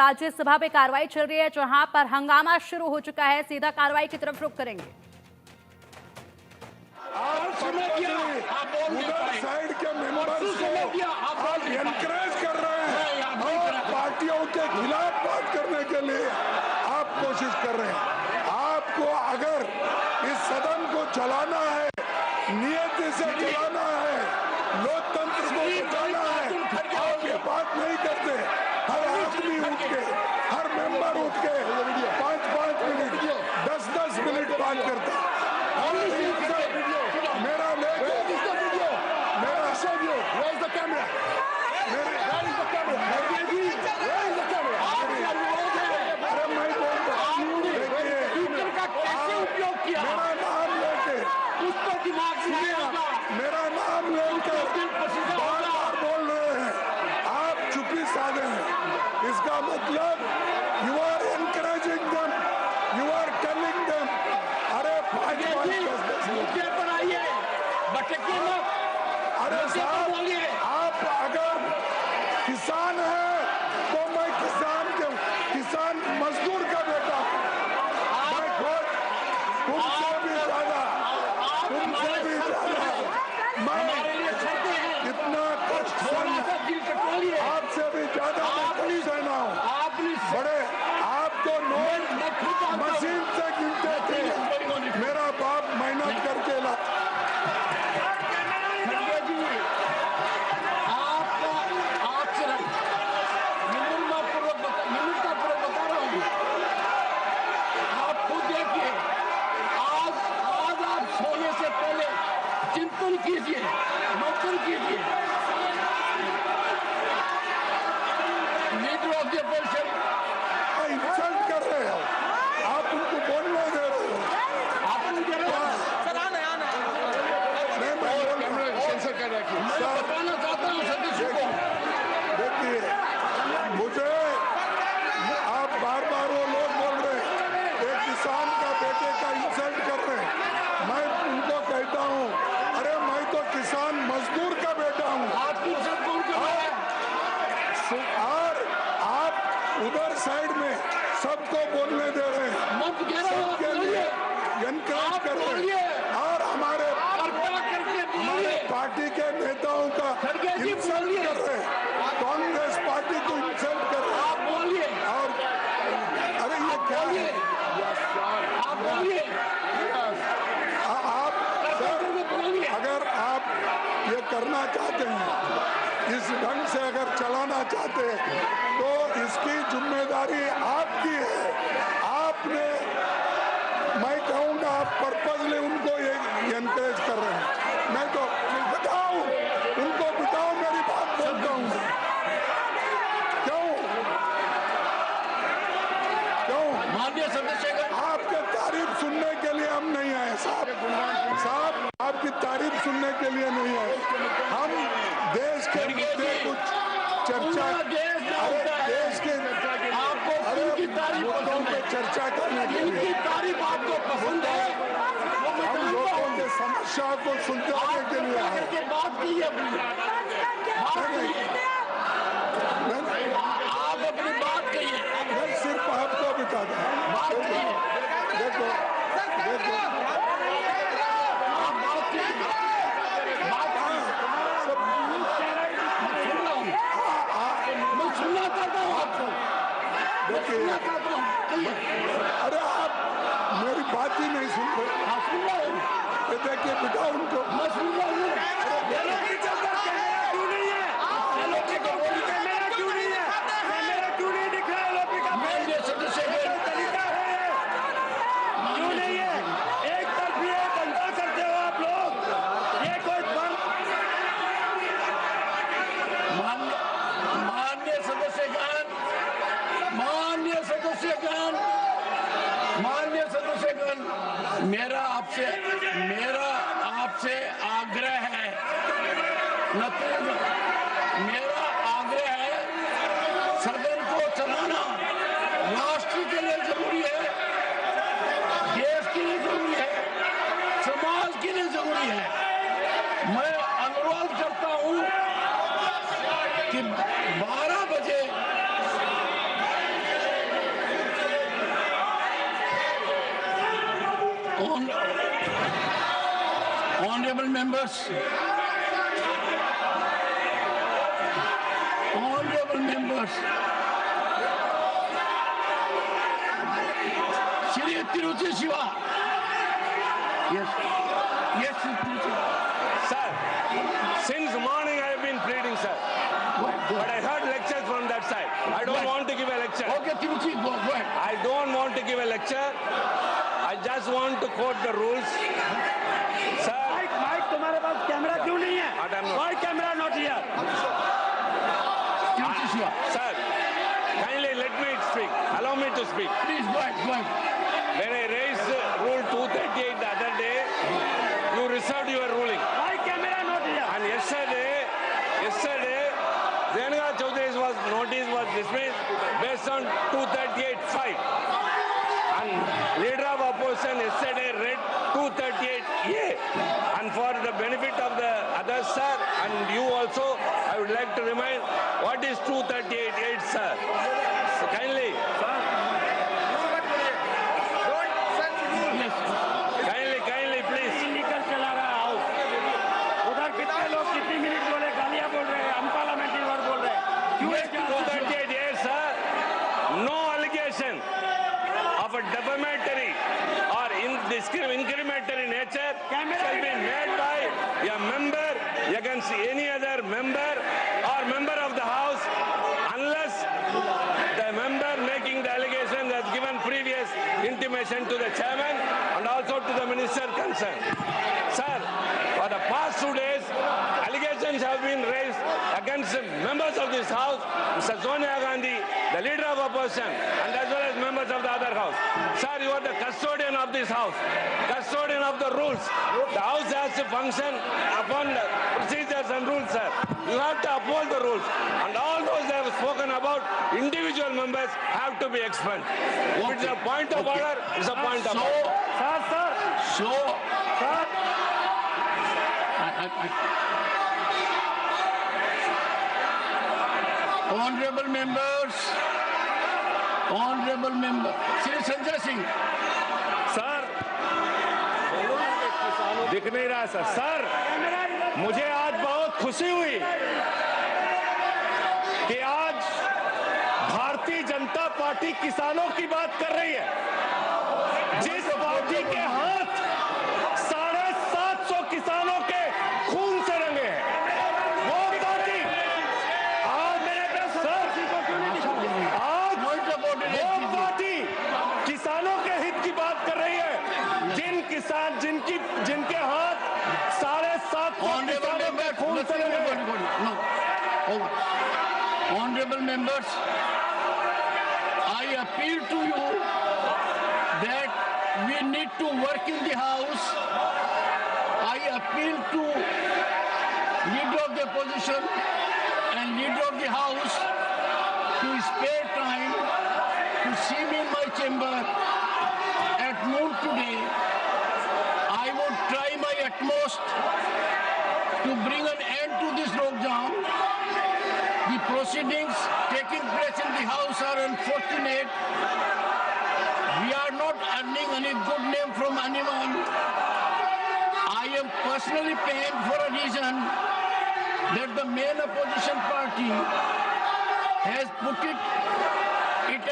राज्यसभा में कार्रवाई चल रही है, जहां पर हंगामा शुरू हो चुका है। सीधा कार्रवाई की तरफ रुख करेंगे। साइड के मेंबर्स को आप एनकरेज कर रहे हैं और पार्टियों के खिलाफ बात करने के लिए आप कोशिश कर रहे हैं। आपको अगर इस सदन को चलाना है, नियति से चलाना है, लोकतंत्र को बचाना है, आप ये बात नहीं करते। हर आदमी उठ के, हर मेंबर उठ के 5-5 मिनट, 10-10 मिनट बात करता है। मेरा लेके मेरा नाम लेकर बार-बार बोल रहे हैं, आप चुप्पी साधे हैं। इसका मतलब you are encouraging them, you are telling them. अरे 5-5 10 पर आइए, अरे साहब, आप अगर किसान हैं तो मैं किसान मजदूर का बेटा हूं। मैं खुद तुमसे भी ज्यादा मैं इतना कष्ट सहना, आपसे भी ज्यादा मैं सहना हूँ। बड़े आप तो नोट मशीन से गिनते थे, मेरा बाप मेहनत करके ला। चिंतन कीजिए, मंथन कीजिए। Leader of the opposition insult कर रहे हो, आप उनको बोलने दे रहे हो। आप उनके सेंसर कर रहे हैं। मैं बताना चाहता हूँ सदस्यों को, देखिए मुझे आप बार-बार वो लोग बोल रहे हैं, एक किसान का बेटे का इंसल्ट कर रहे हैं। मैं उनको कहता हूँ, अरे मैं तो किसान मजदूर का बेटा हूँ। और आप उधर साइड में सबको बोलने दे रहे हैं, सबके लिए एनकरेज कर रहे हैं और हमारे पार्टी के नेताओं का इंसल्ट कर रहे हैं, कांग्रेस पार्टी को इंसल्ट कर रहे हैं। और अरे ये क्या है? आप अगर आप ये करना चाहते हैं, इस ढंग से अगर चलाना चाहते हैं, तो इसकी जिम्मेदारी आपकी है। आपने, मैं कहूँगा आप पर्पजली उनको ये एनकरेज कर रहे हैं। मैं तो बताओ, उनको बताओ, मेरी बात बोलता हूँ। क्यों माननीय सदस्य, आपके तारीफ सुनने के लिए हम नहीं आए साहब, आपकी तारीफ सुनने के लिए नहीं आए। हम देश के मुद्दे कुछ चर्चा, देश के मुद्दों पे चर्चा करने के लिए, तारीफ आपको पसंद है, हम लोगों के समस्या को सुलझाने के लिए आए। बात की आप अपनी बात कहिए, मैं सिर्फ आपको बताता हूँ। बात कहिए, देखो मैं सुनना चाहता हूँ आपको। देखिए, अरे आप मेरी बात ही नहीं सुन रहे। हाँ, सुन रहा हूँ। देखिए बिठा उनको। मैं सुन रहा हूँ। माननीय सदस्यगण, मेरा आपसे आग्रह है, मेरा आग्रह है, सदन को चलाना राष्ट्र के लिए जरूरी है, देश के लिए जरूरी है, समाज के लिए जरूरी है। मैं अनुरोध करता हूं कि 12 बजे Honorable members, Shri Tiruchi Shiva. Yes, Tiruchi. Sir, since morning I have been pleading, sir. But I heard lectures from that side. I don't want to give a lecture. Okay, Tiruchi, go ahead. I don't want to give a lecture. I just want to quote the rules. Sir, mike तुम्हारे पास camera क्यों नहीं है? Madam, no. Why camera not here? Tiruchi Shiva. sir, kindly let me speak. Allow me to speak. Please, go ahead. When I raised rule 238 the other day, you reserved your ruling. Why camera not here? And yesterday, Renuka Chaudhary's notice was dismissed based on 238(5). And leader of opposition yesterday read 238A. And for the benefit of the others, sir, and you also, I would like to remind what is 238(8), sir. So kindly, kindly, please. निकल चला रहा है house. उधर कितने लोग कितनी minute बोले, गालियां बोल रहे हैं, अनपार्लियामेंट्री वर्ड बोल रहे हैं. क्यों है क्या? 238A, sir. No allegation of a defamatory or incriminatory nature shall be made by a member against any other member or member of the House unless the member making the allegation has given previous intimation to the chairman and also to the minister concerned. Sir, for the past 2 days, allegations have been raised against members of this House, Mr. Sonia Gandhi, the leader of opposition, and as well as members of the other House. Sir, you are the custodian of this House, custodian of the rules. The House has to function upon the procedures and rules, sir. You have to uphold the rules. And all those that have spoken about individual members have to be expelled. If it's a point of order, it's a point of order. Honorable member, Shri Sanjay Singh. Sir दिख नहीं रहा sir. मुझे आज बहुत खुशी हुई कि आज भारतीय जनता पार्टी किसानों की बात कर रही है. जिस पार्टी के हाथ 750 किसानों के खून से रंगे हैं, वो पार्टी आज वो पार्टी किसानों के हित की बात कर रही है. जिनके हाथ 750 किसानों के खून से रंगे हैं. Honorable members, I appeal to you that we need to work in the House. I appeal to leader of the opposition and leader of the House to spare time to see me in my chamber at noon today. I would try my utmost to bring an end to this lockdown. The proceedings taking place in the House are unfortunate. We are not earning any good name from anyone. I am personally pained for a reason that the main opposition party has put it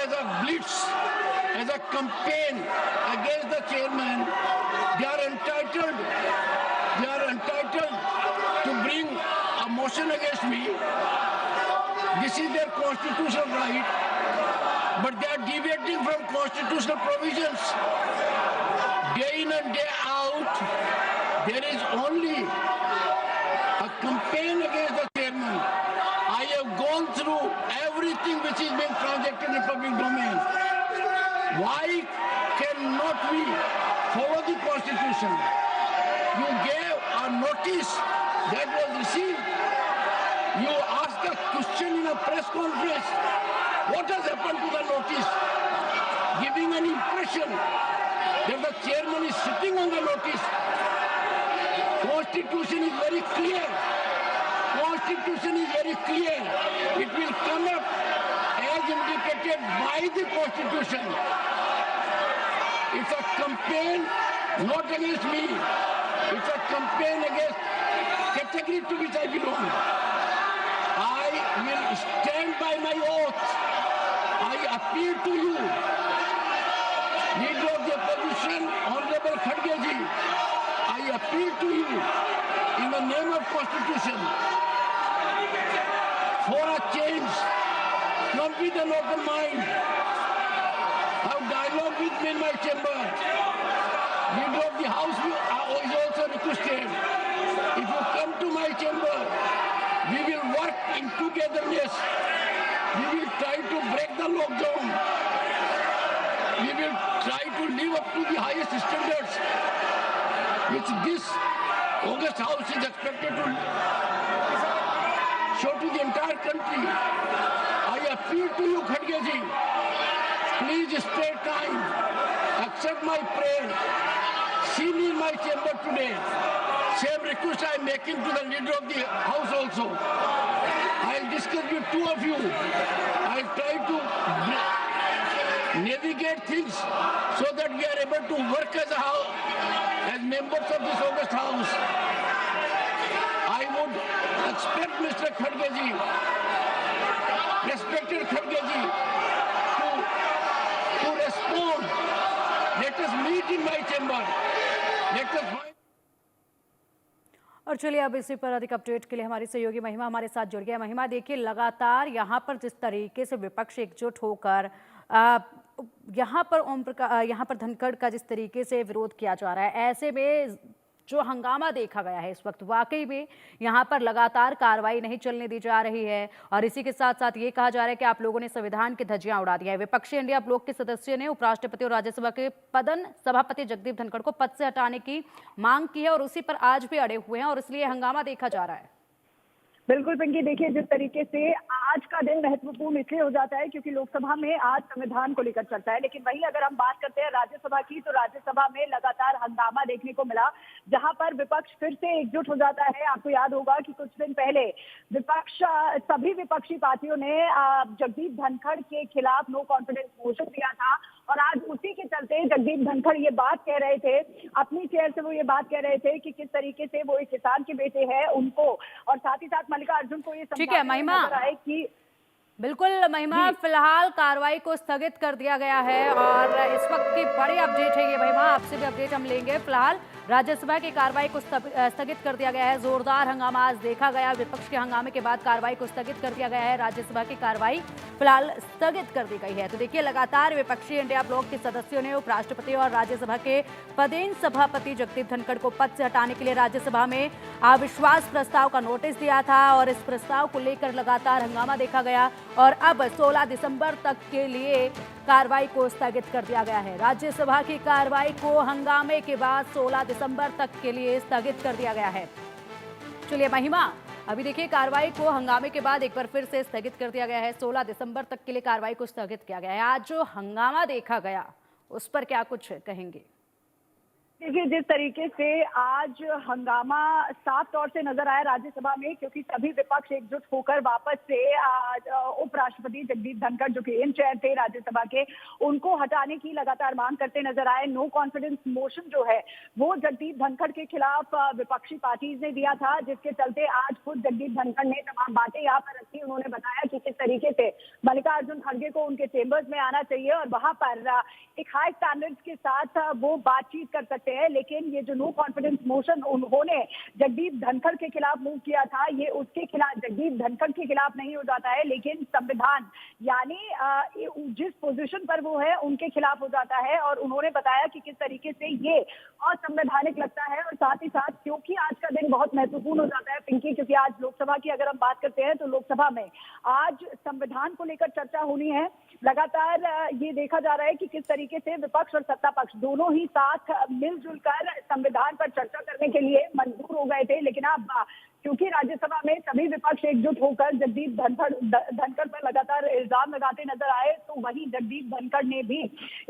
as a blitz, as a campaign against the chairman. They are entitled to bring a motion against me. This is their constitutional right, but they are deviating from constitutional provisions. Day in and day out, there is only a campaign against the chairman. I have gone through everything which is being transacted in public domain. Why cannot we follow the constitution? You gave a notice that was received. You asked a question in a press conference. What has happened to the notice? Giving an impression that the chairman is sitting on the notice. Constitution is very clear. It will come up as indicated by the Constitution. It's a campaign not against me. It's a campaign against category to which I belong. I will stand by my oath. I appeal to you, leader of the opposition, Honorable Kharge ji. I appeal to you in the name of Constitution for a change. Come with an open mind. Have dialogue with me in my chamber. Leader of the House is also requested. If you come to my chamber, we will work in togetherness. We will try to break the lockdown. We will try to live up to the highest standards which this August House is expected to show to the entire country. I appeal to you, Kharge ji, please spare time, accept my prayer, see me in my chamber today. Same request I am making to the leader of the House also. I'll discuss with two of you. I'll try to navigate things so that we are able to work as a house, as members of this August House. I would expect Mr. Kharge ji, respected Kharge ji, to respond. Let us meet in my chamber. Let us find. और चलिए अब इसी पर अधिक update के लिए हमारी सहयोगी महिमा हमारे साथ जुड़ गया। महिमा, देखिए लगातार यहाँ पर जिस तरीके से विपक्ष एकजुट होकर यहाँ पर धनखड़ का जिस तरीके से विरोध किया जा रहा है, ऐसे में जो हंगामा देखा गया है इस वक्त वाकई में यहाँ पर लगातार कार्रवाई नहीं चलने दी जा रही है। और इसी के साथ साथ ये कहा जा रहा है कि आप लोगों ने संविधान की धज्जियां उड़ा दी है। विपक्षी इंडिया ब्लॉक के सदस्यों ने उपराष्ट्रपति और राज्यसभा के सभापति जगदीप धनखड़ को पद से हटाने की मांग की है और उसी पर आज भी अड़े हुए हैं और इसलिए हंगामा देखा जा रहा है। बिल्कुल पिंकी, देखिए जिस तरीके से आज का दिन महत्वपूर्ण इसलिए हो जाता है क्योंकि लोकसभा में आज संविधान को लेकर चर्चा है, लेकिन वहीं अगर हम बात करते हैं राज्यसभा की तो राज्यसभा में लगातार हंगामा देखने को मिला जहां पर विपक्ष फिर से एकजुट हो जाता है। आपको याद होगा कि कुछ दिन पहले सभी विपक्षी पार्टियों ने जगदीप धनखड़ के खिलाफ नो कॉन्फिडेंस मोशन दिया था और आज उसी के चलते जगदीप धनखड़ ये बात कह रहे थे, अपनी चेयर से वो ये बात कह रहे थे कि किस तरीके से वो एक किसान के बेटे हैं उनको और साथ ही साथ मल्लिकार्जुन को ये समझाना है कि बिल्कुल महिमा, फिलहाल कार्रवाई को स्थगित कर दिया गया है और इस वक्त की बड़ी अपडेट है ये महिमा, आपसे भी अपडेट हम लेंगे। फिलहाल राज्यसभा की कार्रवाई को स्थगित कर दिया गया है। जोरदार हंगामा आज देखा गया, विपक्ष के हंगामे के बाद कार्रवाई को स्थगित कर दिया गया है। राज्यसभा की कार्रवाई फिलहाल स्थगित कर दी गई है। तो देखिए लगातार विपक्षी इंडिया ब्लॉक के सदस्यों ने उपराष्ट्रपति और राज्यसभा के पदेन सभापति जगदीप धनखड़ को पद से हटाने के लिए राज्यसभा में अविश्वास प्रस्ताव का नोटिस दिया था और इस प्रस्ताव को लेकर लगातार हंगामा देखा गया और अब 16 दिसंबर तक के लिए कार्रवाई को स्थगित कर दिया गया है। राज्यसभा की कार्रवाई को हंगामे के बाद 16 दिसंबर तक के लिए स्थगित कर दिया गया है। चलिए महिमा, अभी देखिए कार्रवाई को हंगामे के बाद एक बार फिर से स्थगित कर दिया गया है। 16 दिसंबर तक के लिए कार्रवाई को स्थगित किया गया है। आज जो हंगामा देखा गया उस पर क्या कुछ कहेंगे? देखिए जिस तरीके से आज हंगामा साफ तौर से नजर आया राज्यसभा में क्योंकि सभी विपक्ष एकजुट होकर वापस से उपराष्ट्रपति जगदीप धनखड़ जो कि एम चेयर थे राज्यसभा के, उनको हटाने की लगातार मांग करते नजर आए। नो कॉन्फिडेंस मोशन जो है वो जगदीप धनखड़ के खिलाफ विपक्षी पार्टीज ने दिया था, जिसके चलते आज खुद जगदीप धनखड़ ने तमाम बातें यहाँ पर रखी। उन्होंने बताया कि किस तरीके से मल्लिकार्जुन खड़गे को उनके चेंबर्स में आना चाहिए और वहां पर एक हाई स्टैंडर्ड्स के साथ वो बातचीत कर सकते हैं। लेकिन ये जो नो कॉन्फिडेंस मोशन उन्होंने जगदीप धनखड़ के खिलाफ मूव किया था, ये उसके खिलाफ जगदीप धनखड़ के खिलाफ नहीं हो जाता है, लेकिन संविधान यानी जिस पोजीशन पर वो है उनके खिलाफ हो जाता है। और उन्होंने बताया कि किस तरीके से ये असंवैधानिक लगता है और साथ ही साथ क्योंकि आज का दिन बहुत महत्वपूर्ण हो जाता है पिंकी, क्योंकि आज लोकसभा की अगर हम बात करते हैं तो लोकसभा में आज संविधान को लेकर चर्चा होनी है। लगातार ये देखा जा रहा है कि किस तरीके से विपक्ष और सत्ता पक्ष दोनों ही साथ मिलजुल कर संविधान पर चर्चा करने के लिए मंजूर हो गए थे, लेकिन अब क्योंकि राज्यसभा में सभी विपक्ष एकजुट होकर जगदीप धनखड़ पर लगातार इल्जाम लगाते नजर आए, तो वहीं जगदीप धनखड़ ने भी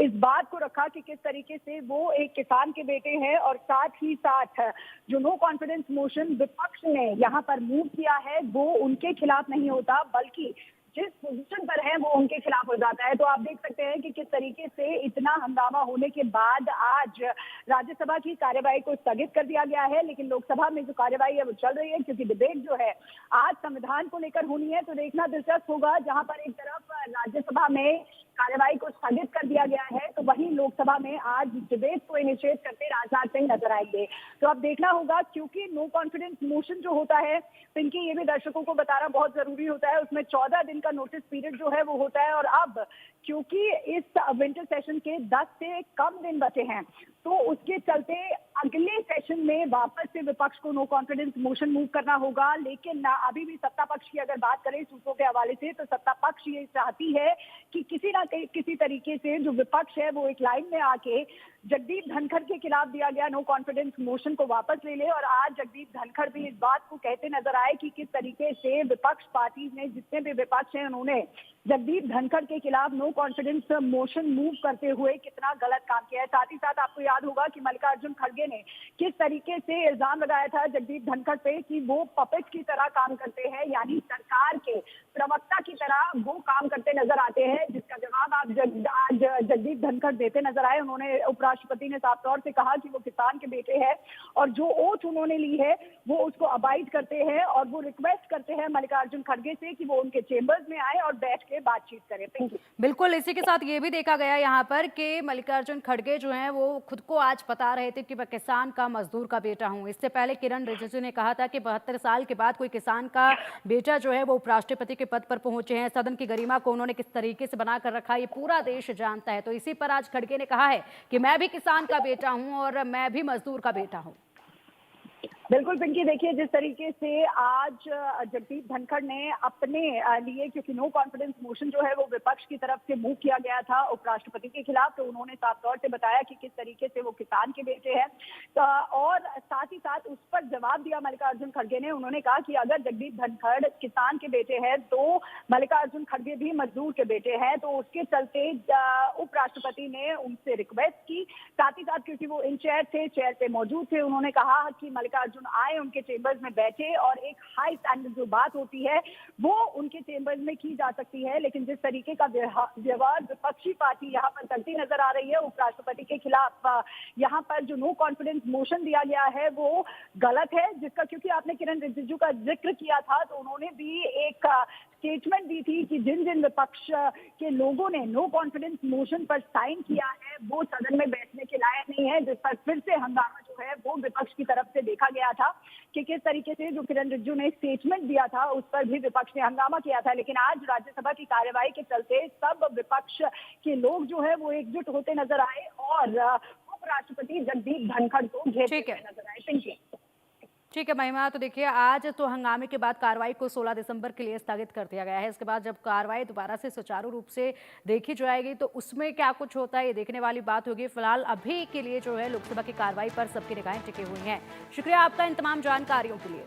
इस बात को रखा कि किस तरीके से वो एक किसान के बेटे हैं और साथ ही साथ जो नो कॉन्फिडेंस मोशन विपक्ष ने यहाँ पर मूव किया है वो उनके खिलाफ नहीं होता, बल्कि जिस पोजीशन पर है वो उनके खिलाफ हो जाता है। तो आप देख सकते हैं कि किस तरीके से इतना हंगामा होने के बाद आज राज्यसभा की कार्यवाही को स्थगित कर दिया गया है, लेकिन लोकसभा में जो कार्यवाही है वो चल रही है, क्योंकि डिबेट जो है आज संविधान को लेकर होनी है। तो देखना दिलचस्प होगा, जहां पर एक तरफ राज्यसभा में कार्यवाही को स्थगित कर दिया गया है, तो वहीं लोकसभा में आज डिबेट को इनिशिएट करते राजनाथ सिंह नजर आएंगे। तो अब देखना होगा, क्योंकि नो कॉन्फिडेंस मोशन जो होता है, पिंकी ये भी दर्शकों को बताना बहुत जरूरी होता है, उसमें 14 दिन का नोटिस पीरियड जो है वो होता है। और अब क्योंकि इस विंटर सेशन के 10 से कम दिन बचे हैं, तो उसके चलते अगले सेशन में वापस से विपक्ष को नो कॉन्फिडेंस मोशन मूव करना होगा। लेकिन अभी भी सत्ता पक्ष की अगर बात करें सूत्रों के हवाले से, तो सत्ता पक्ष ये चाहती है कि किसी ना किसी तरीके से जो विपक्ष है वो एक लाइन में आके जगदीप धनखड़ के खिलाफ दिया गया नो कॉन्फिडेंस मोशन को वापस ले ले। और आज जगदीप धनखड़ भी इस बात को कहते नजर आए कि किस तरीके से विपक्ष पार्टी ने, जितने भी विपक्ष हैं, उन्होंने जगदीप धनखड़ के खिलाफ नो कॉन्फिडेंस मोशन मूव करते हुए कितना गलत काम किया है। साथ ही साथ आपको याद होगा कि मल्लिकार्जुन खड़गे ने किस तरीके से इल्जाम लगाया था जगदीप धनखड़ पे कि वो पपेट की तरह काम करते हैं, यानी सरकार के प्रवक्ता की तरह वो काम करते नजर आते हैं, जिसका जवाब आज जगदीप धनखड़ देते नजर आए। उन्होंने, उपराष्ट्रपति ने साफ तौर से कहा कि वो किसान के बेटे हैं और जो ओथ उन्होंने ली है वो उसको अबाइड करते हैं, और वो रिक्वेस्ट करते हैं मल्लिकार्जुन खड़गे से कि वो उनके चेंबर्स में आए और बैठ के बातचीत करें। पिंकी, बिल्कुल, इसी के साथ ये भी देखा गया यहाँ पर कि मल्लिकार्जुन खड़गे जो हैं वो खुद को आज बता रहे थे कि मैं किसान का, मजदूर का बेटा हूँ। इससे पहले किरण रिजिजू ने कहा था कि 72 साल के बाद कोई किसान का बेटा जो है वो उपराष्ट्रपति के पद पर पहुंचे हैं। सदन की गरिमा को उन्होंने किस तरीके से बनाकर रखा ये पूरा देश जानता है। तो इसी पर आज खड़गे ने कहा है कि मैं भी किसान का बेटा हूं और मैं भी मजदूर का बेटा हूं। बिल्कुल पिंकी, देखिए जिस तरीके से आज जगदीप धनखड़ ने अपने लिए, क्योंकि नो कॉन्फिडेंस मोशन जो है वो विपक्ष की तरफ से मूव किया गया था उपराष्ट्रपति के खिलाफ, तो उन्होंने साफ तौर से बताया कि किस तरीके से वो किसान के बेटे हैं। और साथ ही साथ उस पर जवाब दिया मल्लिकार्जुन खड़गे ने। उन्होंने कहा कि अगर जगदीप धनखड़ किसान के बेटे हैं तो मल्लिकार्जुन खड़गे भी मजदूर के बेटे हैं। तो उसके चलते उपराष्ट्रपति ने उनसे रिक्वेस्ट की, साथ ही साथ क्योंकि वो इन चेयर पे मौजूद थे, उन्होंने कहा कि मल्लिकार्जुन आए, उनके चेंबर्स में बैठे और एक हाई स्टैंडर्ड जो बात होती है वो उनके चेंबर्स में की जा सकती है। लेकिन जिस तरीके का व्यवहार विपक्षी पार्टी यहाँ पर करती नजर आ रही है उपराष्ट्रपति के खिलाफ, यहाँ पर जो नो कॉन्फिडेंस मोशन दिया गया है वो गलत है, जिसका, क्योंकि आपने किरण रिजिजू का जिक्र किया था, तो उन्होंने भी एक स्टेटमेंट दी थी कि जिन जिन विपक्ष के लोगों ने नो कॉन्फिडेंस मोशन पर साइन किया है वो सदन में बैठने के लायक नहीं है, जिस पर फिर से हंगामा जो है वो विपक्ष की तरफ से देखा गया था कि किस तरीके से जो किरण रिजिजू ने स्टेटमेंट दिया था उस पर भी विपक्ष ने हंगामा किया था। लेकिन आज राज्यसभा की कार्यवाही के चलते सब विपक्ष के लोग जो है वो एकजुट होते नजर आए और उपराष्ट्रपति जगदीप धनखड़ को घेरते नजर आए। पिंकी, ठीक है महिमा, तो देखिए आज तो हंगामे के बाद कार्रवाई को 16 दिसंबर के लिए स्थगित कर दिया गया है। इसके बाद जब कार्रवाई दोबारा से सुचारू रूप से देखी जाएगी तो उसमें क्या कुछ होता है ये देखने वाली बात होगी। फिलहाल अभी के लिए जो है लोकसभा की कार्रवाई पर सबकी निगाहें टिकी हुई हैं। शुक्रिया आपका इन तमाम जानकारियों के लिए।